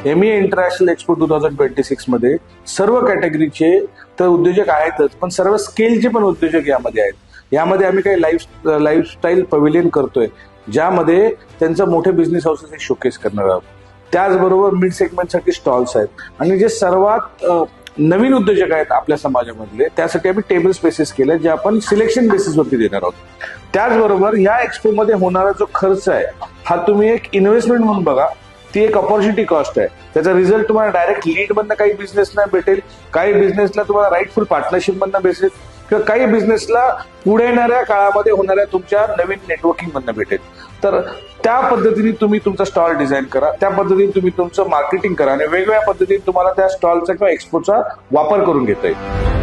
MEA international expo 2026 मध्ये सर्व कॅटेगरीचे तर उद्योजक आहेतच, पण सर्व स्केलचे पण उद्योजक यामध्ये आहेत. यामध्ये आम्ही काही लाईफस्टाईल पवेलियन करतोय, ज्यामध्ये त्यांचा मोठे बिझनेस हाऊसेस हे शोकेस करणार आहोत. त्याचबरोबर मिड सेगमेंटसाठी स्टॉल्स आहेत आणि जे सर्वात नवीन उद्योजक आहेत आपल्या समाजामधले, त्यासाठी आम्ही टेबल स्पेसेस केले, जे आपण सिलेक्शन बेसिसवरती देणार आहोत. त्याचबरोबर या एक्सपो मध्ये होणारा जो खर्च आहे हा तुम्ही एक इन्व्हेस्टमेंट म्हणून बघा. ती एक ऑपॉर्च्युनिटी कॉस्ट आहे. त्याचा रिझल्ट तुम्हाला डायरेक्ट लीड मधनं काही बिझनेसला भेटेल, काही बिझनेसला तुम्हाला राईटफुल पार्टनरशिप मधनं भेटेल, किंवा काही बिझनेसला पुढे येणाऱ्या काळामध्ये होणाऱ्या तुमच्या नवीन नेटवर्किंग मधनं भेटेल. तर त्या पद्धतीने तुम्ही तुमचा स्टॉल डिझाईन करा, त्या पद्धतीने तुम्ही तुमचं मार्केटिंग करा आणि वेगवेगळ्या पद्धतीने तुम्हाला त्या स्टॉलचा किंवा एक्सपोचा वापर करून घेता येईल.